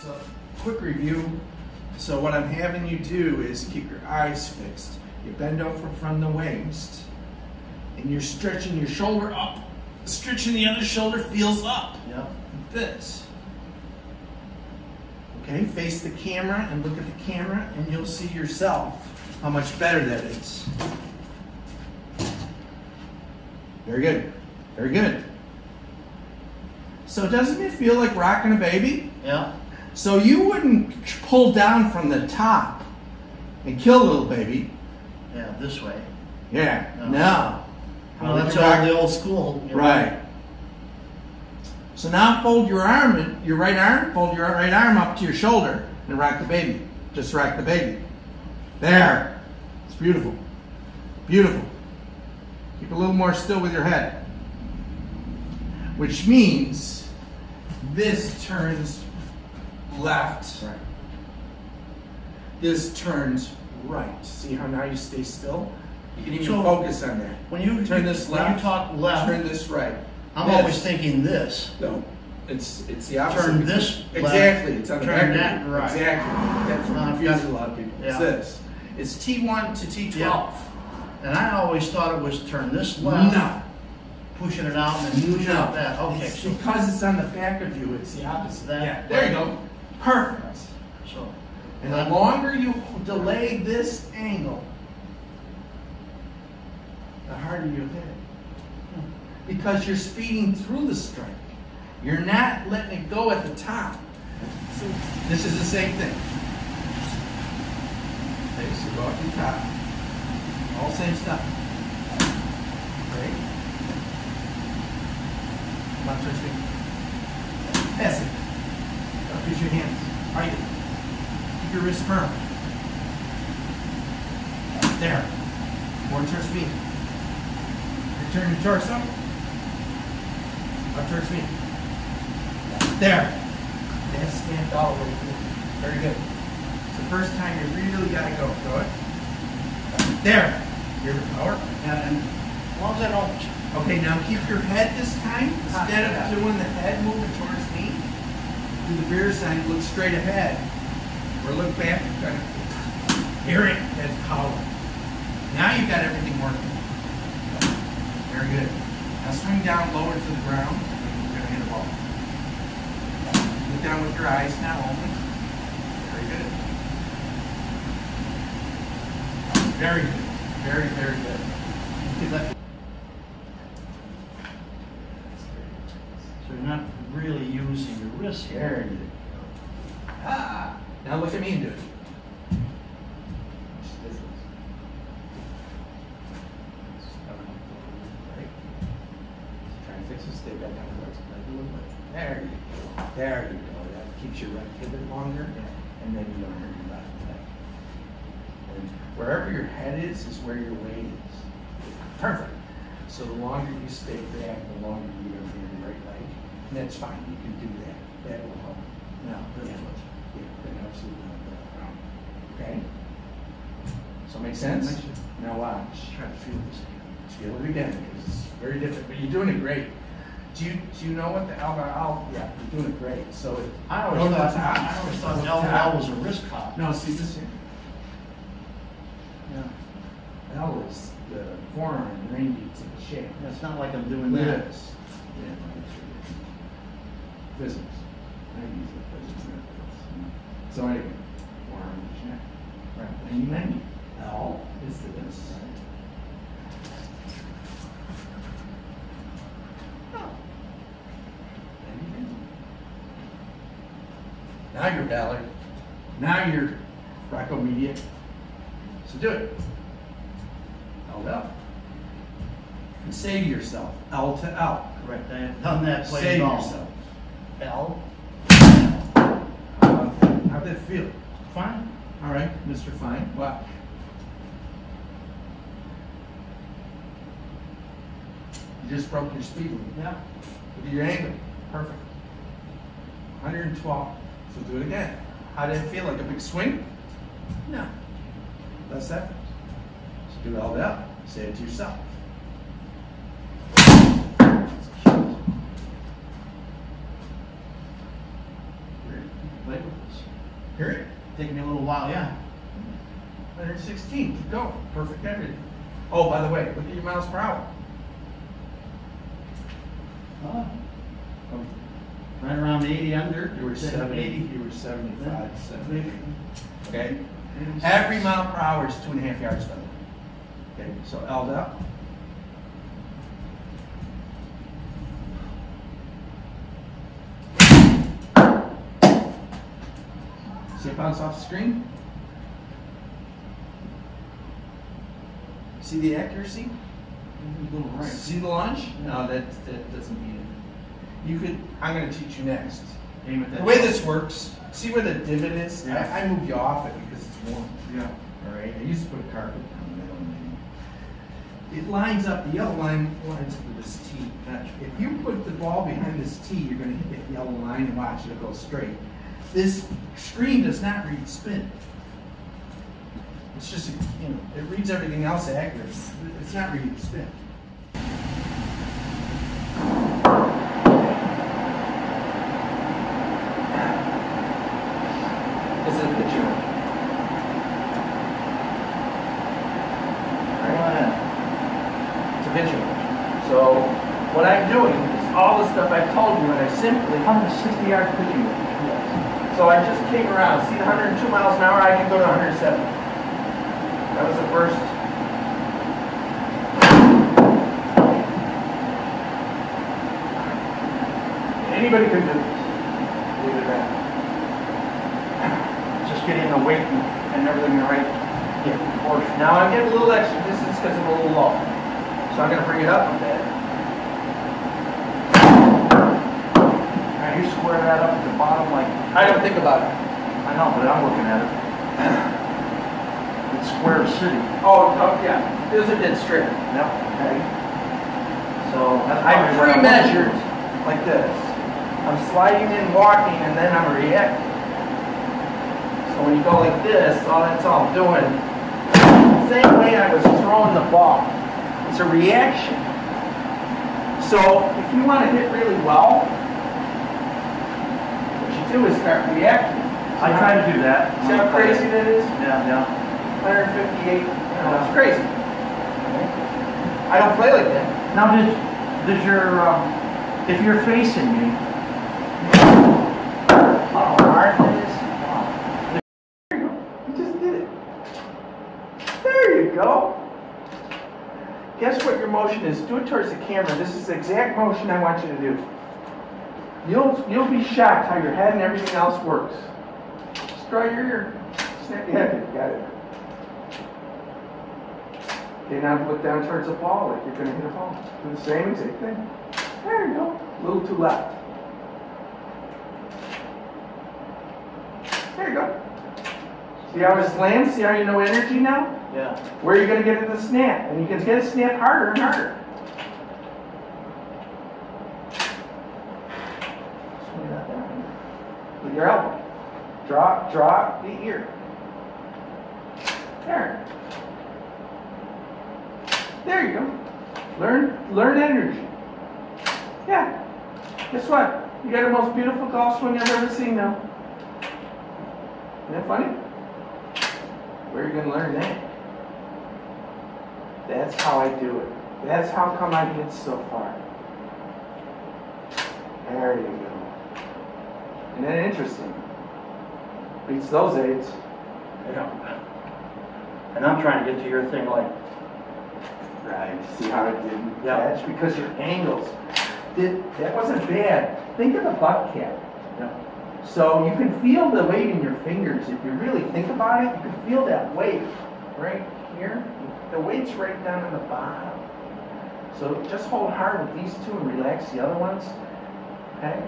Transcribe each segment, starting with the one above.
So, quick review. So what I'm having you do is keep your eyes fixed. You bend over from the waist, and you're stretching your shoulder up. Stretching the other shoulder feels up. Yep. Like this. Okay, face the camera and look at the camera, and you'll see yourself how much better that is. Very good. Very good. So doesn't it feel like rocking a baby? Yeah. So you wouldn't pull down from the top and kill a little baby. Yeah, this way. Yeah, no. Well, that's all the old school. Right. So now fold your arm, your right arm, fold your right arm up to your shoulder and rock the baby. Just rock the baby. There. It's beautiful. Beautiful. Keep a little more still with your head. Which means this turns left. Right. This turns right. See how now you stay still? You can even focus on that. When you turn this left, when you talk left, turn this right. I'm always thinking this. No, it's the opposite. Turn this exactly. left, it's on the turn back that right. Exactly. That's what confuses a lot of people. Yeah. It's this. It's T1 to T12. Yeah. And I always thought it was turn this left. No. Pushing it out and then pushing out that. Okay. It's because it's on the back of you, it's the opposite. That, yeah. There you go. Perfect. So, and the longer you delay this angle, the harder you hit it. Because you're speeding through the strike. You're not letting it go at the top. So this is the same thing. Okay, so go up to the top. All same stuff. Great. Come on, turn speed. Pass it. Don't use your hands. Fight it. Keep your wrist firm. There. More turn speed. Turn your torso. Up towards me. There. That's stamped all the way through. Very good. It's the first time you really got to go. Go it. There. Here's the power. and as long as I don't. Okay, now keep your head this time. Instead of doing the head moving towards me, do the bear sign, look straight ahead. Or look back. Here it has power. Now you've got everything working. Very good. Now swing down lower to the ground. You're going to hit a ball. Look down with your eyes now only. Very good. Very good. Very, very good. So you're not really using your wrist here. There you go. Ah! Now look at me and do it. Stay back on the right. There you go. There you go. That keeps your right pivot longer, and then you don't hurt your left leg. And wherever your head is where your weight is. Perfect. So the longer you stay back, the longer you're going to be in the right leg. And that's fine. You can do that. That will help. Now, this foot. Yeah, that absolutely help that around. Okay? So make sense? Now watch. Try to feel this again. Feel it again, because it's very different. But you're doing it great. Do you know what the LL? Yeah, you're doing it great. So I always thought LL was a wrist cock. No, see this here? Yeah. L is the forearm 90 to the shape. It's not like I'm doing that. This. Yeah, no, it's physics. 90 is the physics, not this. So anyway, forearm to the shape. Right. 90. L is the this. Now you're Ballard. Now you're Rocco Media. So do it. Held up. And say to yourself, L to L. Correct. I have done that Say playing to golf. yourself, L. how'd that feel? Fine. All right, Mr. Fine. Watch. You just broke your speed limit. Yeah. Look at your angle. Perfect. 112. So do it again. How did it feel? Like a big swing? No. Less effort. So do it all out. Say it to yourself. Play with taking me a little while, yeah. 116, keep going. Perfect everything. Oh, by the way, look at your miles per hour. Right around 80 under. You were 70. 80. You were 75, 70. Okay? Every mile per hour is 2.5 yards better. Okay, so L up. See it bounce off the screen? See the accuracy? A little right. See the launch? No, that doesn't mean it. You could, I'm going to teach you next. Aim at that. The way this works, see where the divot is? Yeah. I moved you off it because it's warm. Yeah. All right, I used to put a carpet down the middle. It lines up, the yellow line lines up with this T. Now, if you put the ball behind this T, you're going to hit that yellow line and watch it go straight. This screen does not read spin. It's just, you know, it reads everything else accurate. It's not reading spin. This is the tune. It's a pitching wedge. So what I'm doing is all the stuff I've told you, and I simply 160-yard pitching wedge. Yes. So I just came around. See the 102 miles an hour? I can go to 170. That was the first. Anybody could do this. Leave it at that. Just getting the weight and everything right. Yeah, proportion. Now I'm getting a little extra distance because I'm a little low. So I'm going to bring it up a bit. Now you square that up at the bottom like... I don't think about it. I know, but I'm looking at it. It's square city. Oh, yeah. This is a dead straight. Yep. Okay. So that's I probably what I pre-measured like this. I'm sliding in, walking, and then I'm reacting. So when you go like this, that's all I'm doing. Same way I was throwing the ball. It's a reaction. So if you want to hit really well, what you do is start reacting. I try to do that. See how crazy that is? Yeah, yeah. 158. It's crazy. I don't play like that. Now, does your if you're facing me? How hard it is. There you go. You just did it. There you go. Guess what your motion is? Do it towards the camera. This is the exact motion I want you to do. You'll be shocked how your head and everything else works. Just draw your ear. Snap your head. Got it. Okay, now look down towards the ball like you're going to hit a ball. Do the same exact thing. There you go. A little too left. There you go. See how it lands? See how you know energy now? Yeah. Where are you going to get it to snap? And you can get it to snap harder and harder. Swing that down. With your elbow. Draw the ear. There. There you go. Learn energy. Yeah. Guess what? You got the most beautiful golf swing I've ever seen now. Isn't that funny? Where are you going to learn that? That's how I do it. That's how come I hit so far. There you go. Isn't that interesting? Beats those aids. Yeah. And I'm trying to get to your thing like... Right, see how it didn't catch? Because your angles, that wasn't bad. Think of the butt cap. Yeah. So you can feel the weight in your fingers. If you really think about it, you can feel that weight right here. The weight's right down on the bottom. So just hold hard with these two and relax the other ones. Okay?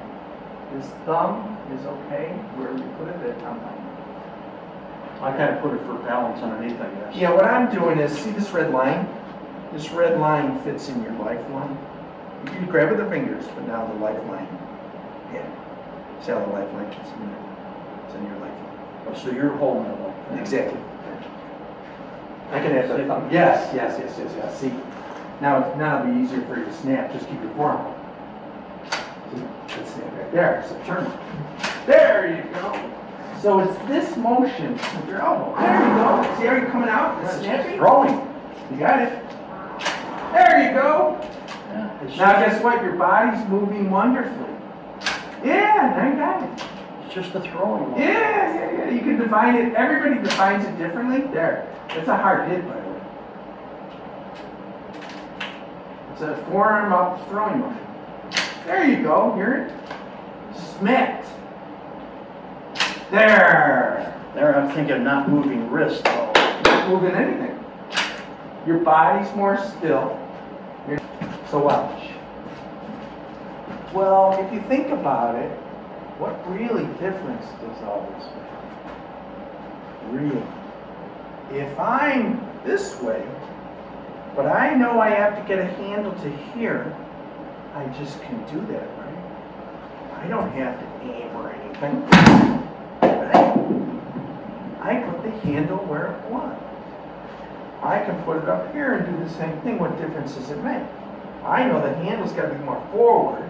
This thumb is okay. Where you put it, that thumb. I kind of put it for balance underneath, I guess. Yeah, what I'm doing is, see this red line? This red line fits in your lifeline. You can grab it with the fingers, but now the lifeline. Yeah. See how the lifeline fits in there? It's in your lifeline. Oh, so you're holding it like that. Exactly. I can have the thumb. Yes. See? Now it'll be easier for you to snap. Just keep your forearm. See? Let's snap right there. So turn. There you go. So it's this motion with your elbow. There you go. See how you're coming out? It's snapping? Throwing. You got it. There you go. Yeah, Now guess what? Your body's moving wonderfully. Yeah, now you got it. It's just the throwing one. Yeah. You can define it. Everybody defines it differently. There. That's a hard hit, by the way. It's a forearm up throwing motion. There you go. Hear it? Smacked. There. There, I'm thinking not moving wrist though. Not moving anything. Your body's more still. So watch. Well, if you think about it, what really difference does all this make? Really. If I'm this way, but I know I have to get a handle to here, I just can do that, right? I don't have to aim or anything. Right? I put the handle where it was. I can put it up here and do the same thing. What difference does it make? I know the handle's got to be more forward.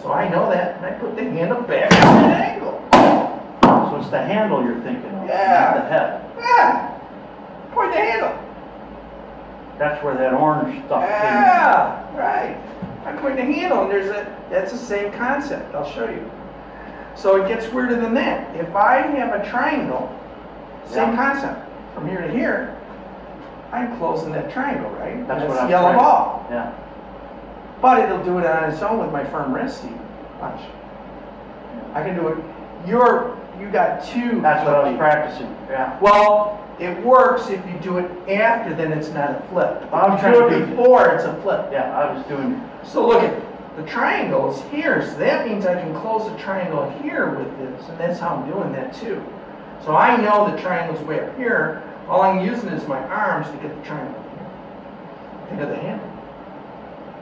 So I know that, and I put the handle back on an angle. So it's the handle you're thinking of, Yeah. not the head. Yeah. Point the handle. That's where that orange stuff came. Yeah, right. I point the handle, and that's the same concept. I'll show you. So it gets weirder than that. If I have a triangle, same concept. From here to here, I'm closing that triangle, right? That's what what I'm yellow trying. ball. Yeah. But it'll do it on its own with my firm wrist. See? Watch. I can do it. You got two. That's what I was flipping. practicing. Yeah. Well, it works if you do it after, then it's not a flip. If I'm you trying do to it be- before, it's a flip. Yeah, I was doing. So look at the triangle is here, so that means I can close the triangle here with this, and that's how I'm doing that too. So I know the triangle's way up here. All I'm using is my arms to get the triangle here. Think of the handle.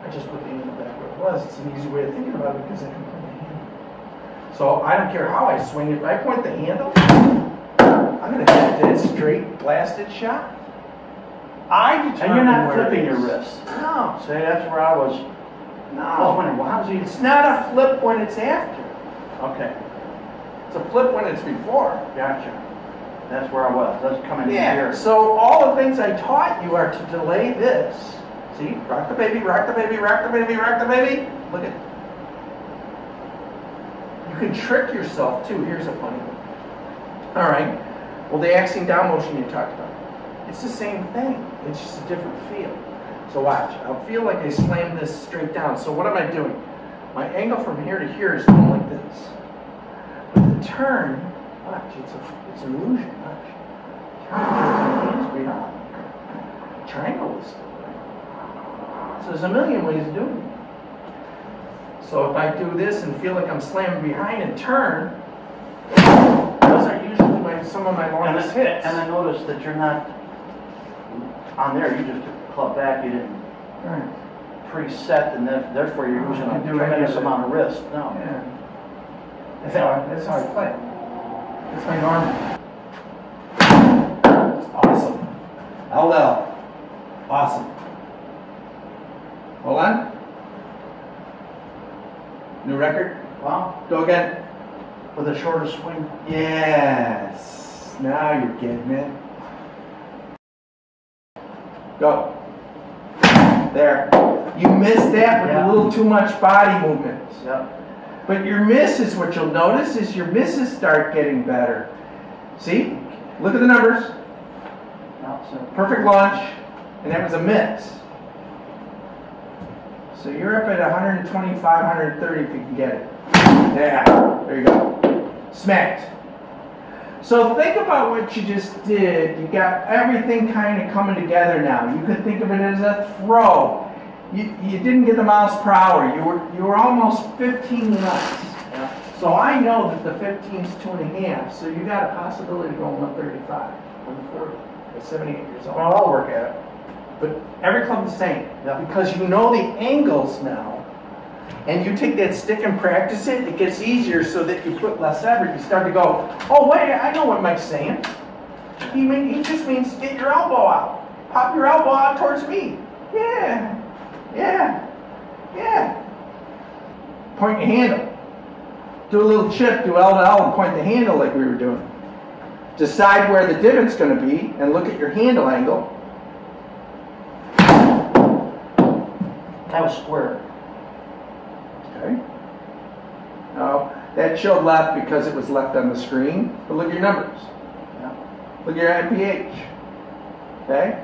I just put the handle back where it was. It's an easy way of thinking about it because I can point the handle. So I don't care how I swing. If I point the handle, I'm going to hit that straight blasted shot. I determine And you're not where it flipping your is. wrist. No. See, that's where I was. I was wondering, well, how's he? It's not a flip when it's after. Okay, It's a flip when it's before. gotcha. That's where I was. That's coming in Yeah, here. so all the things I taught you are to delay this. See? Rock the baby, rock the baby, rock the baby, rock the baby. Look at. You can trick yourself too. Here's a funny one. All right. Well, the axing down motion you talked about. It's the same thing. It's just a different feel. So watch. I'll feel like I slam this straight down. So what am I doing? My angle from here to here is going like this. But the turn, watch. It's an illusion. Watch. Turn straight up. Triangle is still there. So there's a million ways of doing it. So if I do this and feel like I'm slamming behind and turn, those are usually some of my longest hits. And I noticed that you're not on there. You just took the club back. You didn't preset, and therefore you're using a tremendous amount of wrist. No. Yeah. That's how I play. That's my normal. Awesome. LL. Awesome. Hold on. New record. Wow. Go again. With a shorter swing. Yes. Now you're getting it. Go. There. You missed that with a little too much body movement. Yep. But your misses, what you'll notice is your misses start getting better. See? Look at the numbers. Perfect launch, and that was a miss. So you're up at 125, 130 if you can get it. Yeah, there you go. Smacked. So think about what you just did. You got everything kind of coming together now. You could think of it as a throw. You didn't get the miles per hour. You were almost 15 knots. Yeah. So I know that the 15's 2.5. So you got a possibility of going 135, 140 at 78 years old. Well, I'll work at it. But every club's the same. Yeah. Because you know the angles now. And you take that stick and practice it, it gets easier so that you put less effort. You start to go, oh wait, I know what Mike's saying. He just means get your elbow out. Pop your elbow out towards me. Yeah. Yeah. Yeah. Point your handle. do a little chip, do L to L, and point the handle like we were doing. Decide where the divot's going to be, and look at your handle angle. That was square. Okay. Now, that showed left because it was left on the screen, but look at your numbers. Yeah. Look at your NPH. Okay?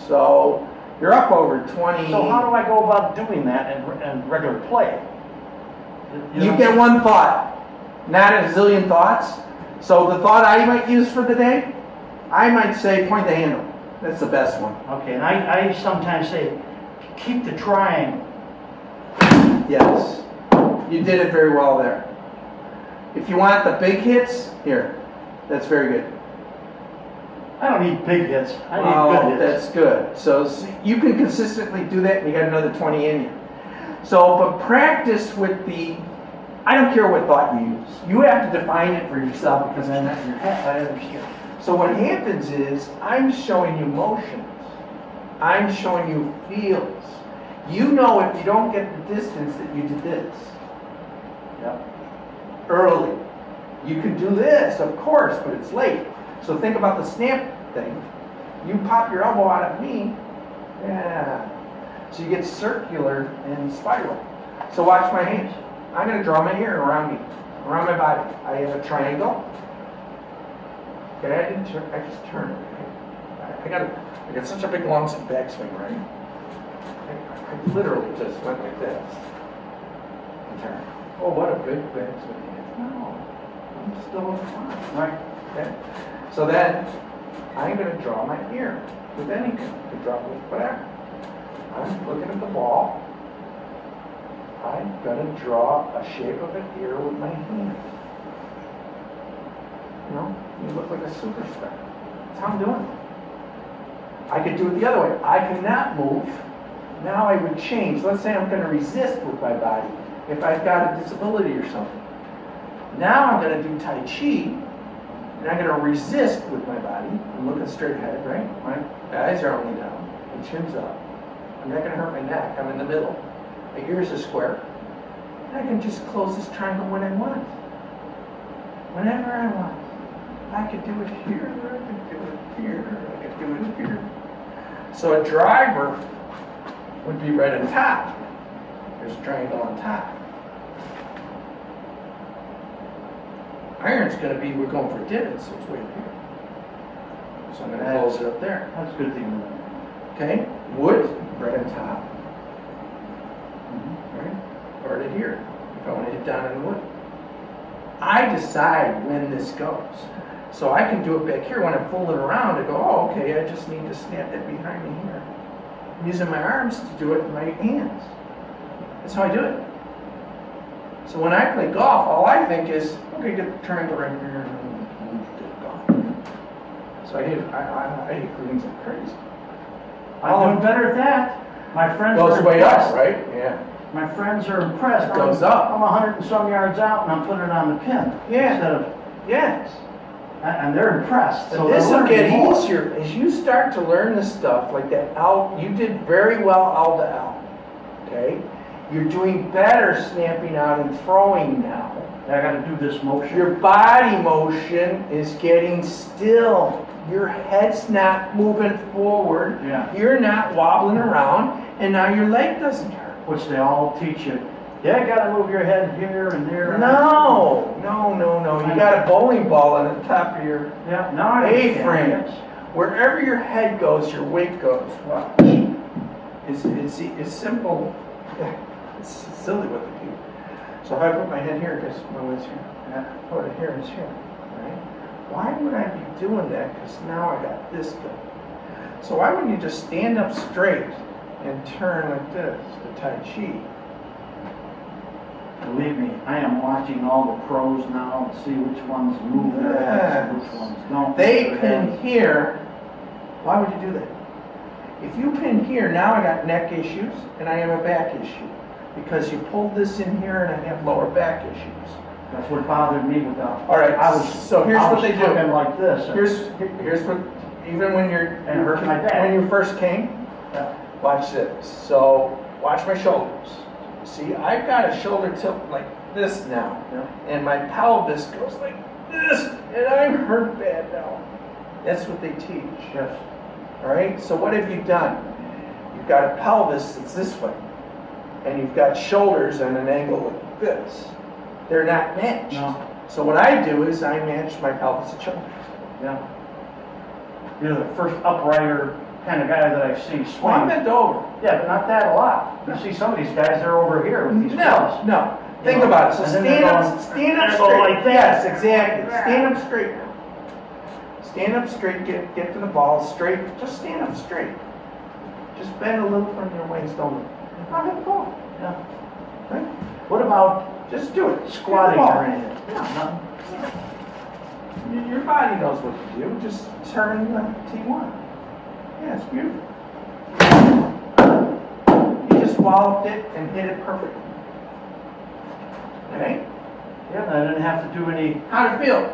So, you're up over 20. So how do I go about doing that in regular play? You get one thought, not a zillion thoughts. So the thought I might use for the day, I might say point the handle. That's the best one. Okay, and I sometimes say, keep the triangle. Yes. You did it very well there. If you want the big hits, here. That's very good. I don't need big hits. I need good hits. That's good. So you can consistently do that and you got another 20 in you. So, but practice with the, I don't care what thought you use. You have to define it for yourself because then that's your head. I understand. So what happens is, I'm showing you motions. I'm showing you feels. You know if you don't get the distance that you did this. Yep. Early. You can do this, of course, but it's late. So think about the snap thing. You pop your elbow out at me. Yeah. So you get circular and spiral. So watch my hands. I'm going to draw my ear around me, around my body. I have a triangle. Okay, I didn't turn. I just turned. Okay? I got such a big long backswing, right? I literally just went like this and turned. Oh, what a big backswing! No, I'm still fine. Right. Okay. So then I'm going to draw my ear with anything. To draw with whatever. I'm looking at the ball. I'm going to draw a shape of an ear with my hand. You know, you look like a superstar. That's how I'm doing it. I could do it the other way. I cannot move. Now I would change. Let's say I'm going to resist with my body if I've got a disability or something. Now I'm going to do Tai Chi, and I'm going to resist with my body. I'm looking straight ahead, right? My eyes are only down. My chin's up. I'm not going to hurt my neck. I'm in the middle. My ears are square. And I can just close this triangle when I want. Whenever I want. I could do it here, I could do it here, I could do it here. So a driver would be right on top. There's a triangle on top. Iron's going to be, we're going for divots, so it's way up here. So I'm going to close it up there. That's a good thing to know. Okay, wood, right on top. Right? Or to here, if I want to hit down in the wood. I decide when this goes. So I can do it back here when I'm fooling around and go, oh, okay, I just need to snap it behind me here. I'm using my arms to do it with my hands. That's how I do it. So when I play golf, all I think is, okay, get the triangle right here and get golf. So I hit greens like crazy. I'm doing better at that. My friends goes are way impressed. up, right? Yeah. My friends are impressed. It goes up. I'm 100 and some yards out, and I'm putting it on the pin. Yeah. Instead of, Yes. and they're impressed. So this will get easier as you start to learn this stuff like that. L, you did very well L to L. Okay, you're doing better snapping out and throwing now. I got to do this motion. Your body motion is getting still. Your head's not moving forward. Yeah. You're not wobbling around, and now your leg doesn't hurt. Which they all teach you. Yeah, got to move your head here and there. No. You got a bowling ball on the top of your A-frame. Wherever your head goes, your weight goes. Watch. It's simple. It's silly what they do. So if I put my head here, because my weight's here. Put it here, it's here. Right? Why would I be doing that? Because now I got this going. So why wouldn't you just stand up straight and turn like this, the Tai Chi? Believe me, I am watching all the pros now and see which ones move their heads and which ones don't. They pin here. Why would you do that? If you pin here, now I got neck issues and I have a back issue. Because you pulled this in here and I have lower back issues. That's what bothered me with that. All right, so here's what they do. Like this. Here's what, even when hurt my back. when you first came, watch this. So watch my shoulders. See, I've got a shoulder tilt like this now, and my pelvis goes like this, and I'm hurt bad now. That's what they teach. Yes. All right. So what have you done? You've got a pelvis that's this way, and you've got shoulders at an angle like this. They're not matched. No. So what I do is I match my pelvis and shoulders. Yeah. You're the first uprighter kind of guy that I've seen swing. Well, I'm bent over. Yeah, but not that a lot. You see some of these guys, they're over here with these No, no. Think about it. So stand up straight. Like that. Yes, exactly. Stand up straight. Stand up straight. Get to the ball straight. Just stand up straight. Just bend a little from your waist over. I'll hit the ball. Yeah. Right? What about Just do it. squatting or anything? No, nothing. Your body knows what to do. Just turn the T1. Yeah, it's beautiful. You just walloped it and hit it perfectly. Okay? Yeah, and I didn't have to do any How'd it feel?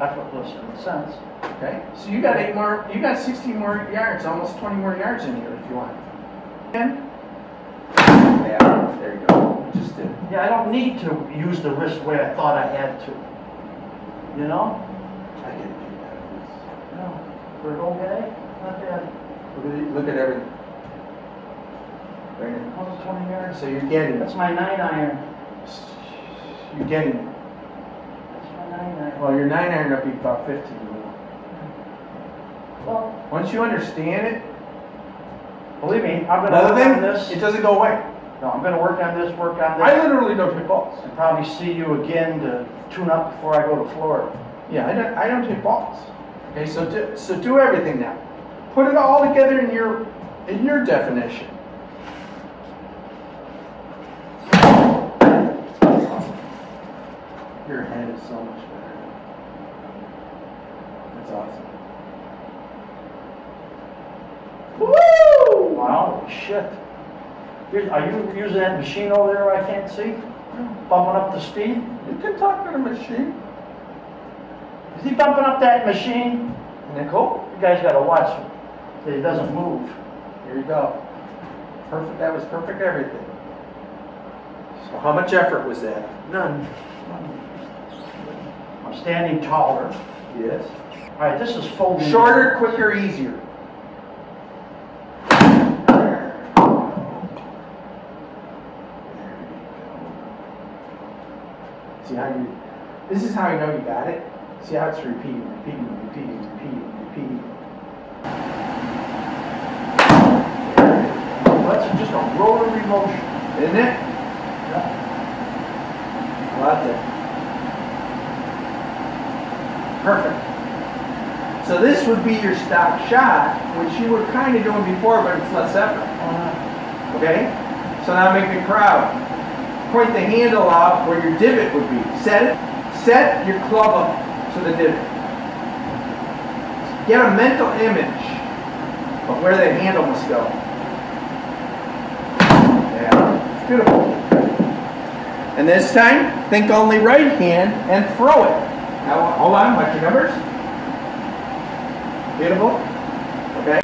effortless in a sense. Okay? So you got 16 more yards, almost 20 more yards in here if you want. And yeah, there you go. You just did it. Yeah, I don't need to use the wrist the way I thought I had to. You know? I get it. No. For an old guy, not bad. Look at everything. Right here. Almost 20 yards. So you're getting it. That's my 9-iron. You're getting it. That's my 9-iron. Well, your 9-iron will be about 15. Well, Once you understand it, believe me, I'm going to another work thing, on this. it doesn't go away. No, I'm going to work on this, I literally don't hit balls. and probably see you again to tune up before I go to Florida. Yeah, I don't hit balls. Okay, so do everything now. Put it all together in your definition. Your head is so much better. That's awesome. Woo! Wow, shit. Are you using that machine over there I can't see? Bumping up the speed? You can talk to the machine. Is he bumping up that machine? Nicole, You guys got to watch so he doesn't move. here you go. Perfect. That was perfect everything. So how much effort was that? None. I'm standing taller. Yes. All right, this is folding. Shorter, quicker, easier. See how you, this is how you know you got it. See how it's repeating. That's just a rotary motion. Isn't it? Yeah. Love it. Perfect. So this would be your stop shot, which you were kind of doing before, but it's less effort. Okay? So now make me proud. Point the handle out where your divot would be. Set it. Set your club up to the divot. Get a mental image of where the handle must go. Yeah. Beautiful. And this time, think only right hand and throw it. Now, hold on, watch your numbers. Beautiful. Okay.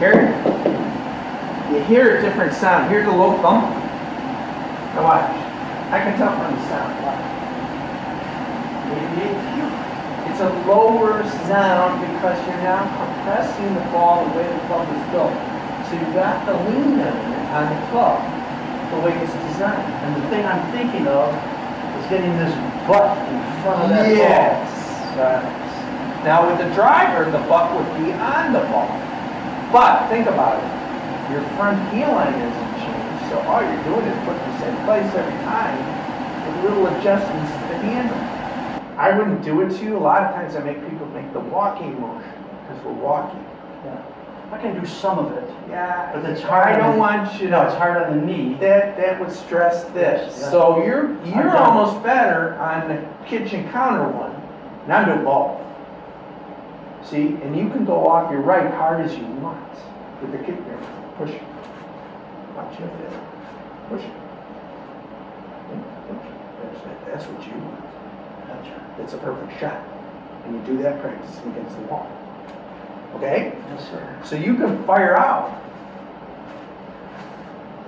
There. You hear a different sound. Hear the low thump? Now watch. I can tell from the sound. Watch. It's a lower sound because you're now compressing the ball the way the club is built. So you've got the lean on the club the way it's designed. And the thing I'm thinking of is getting this butt in front of that Yes. Now with the driver, the butt would be on the ball. But think about it. Your front heel line isn't changed, so all you're doing is putting this in place every time with little adjustments to the handle. I wouldn't do it to you. A lot of times I make people make the walking motion because we're walking. Yeah. I can do some of it. Yeah, But it's hard. I don't want you to. No, it's hard on the knee. That would stress this. Yes. So you're almost better on the kitchen counter one. And I'm doing both. See, and you can go off your right hard as you want with the kick there. Push it. Watch it there. Push it. Push it. That's what you want. Gotcha. It's a perfect shot. And you do that practicing against the wall. Okay? Yes, sir. So you can fire out.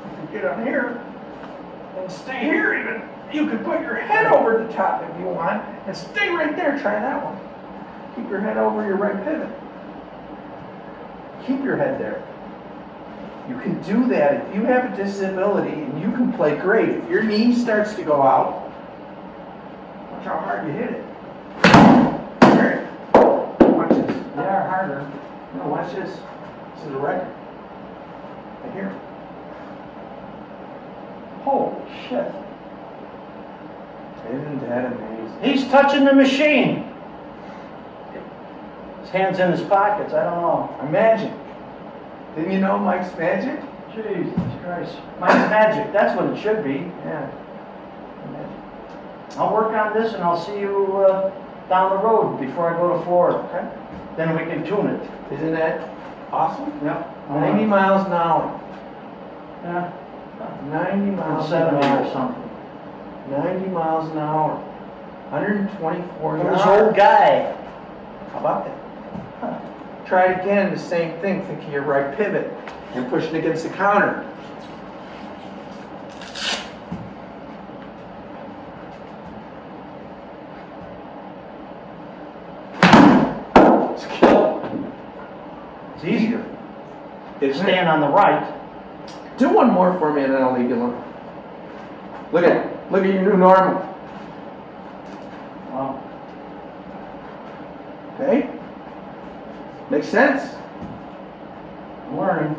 You can get on here and stay here even. You can put your head over the top if you want and stay right there. Try that one. Keep your head over your right pivot. Keep your head there. You can do that if you have a disability and you can play great. If your knee starts to go out, watch how hard you hit it. There. Watch this. They are harder. No, watch this. This is a record. Right here. Holy shit. Isn't that amazing? He's touching the machine. His hand's in his pockets. I don't know. Magic. Didn't you know Mike's magic? Jesus Christ. Mike's magic. That's what it should be. Yeah. I'll work on this and I'll see you down the road before I go to Florida. Okay. Then we can tune it. Isn't that awesome? Yep. 90 miles an hour. Yeah. 90 miles an 70 hour. or something. 90 miles an hour. 124 For yards. this old guy. How about that? Huh. Try it again, the same thing. Think of your right pivot and pushing against the counter. It's killer. It's easier. Isn't it? Stand on the right. Do one more for me and then I'll leave you alone. Look at your new normal. Wow. Okay? Makes sense? I'm learning.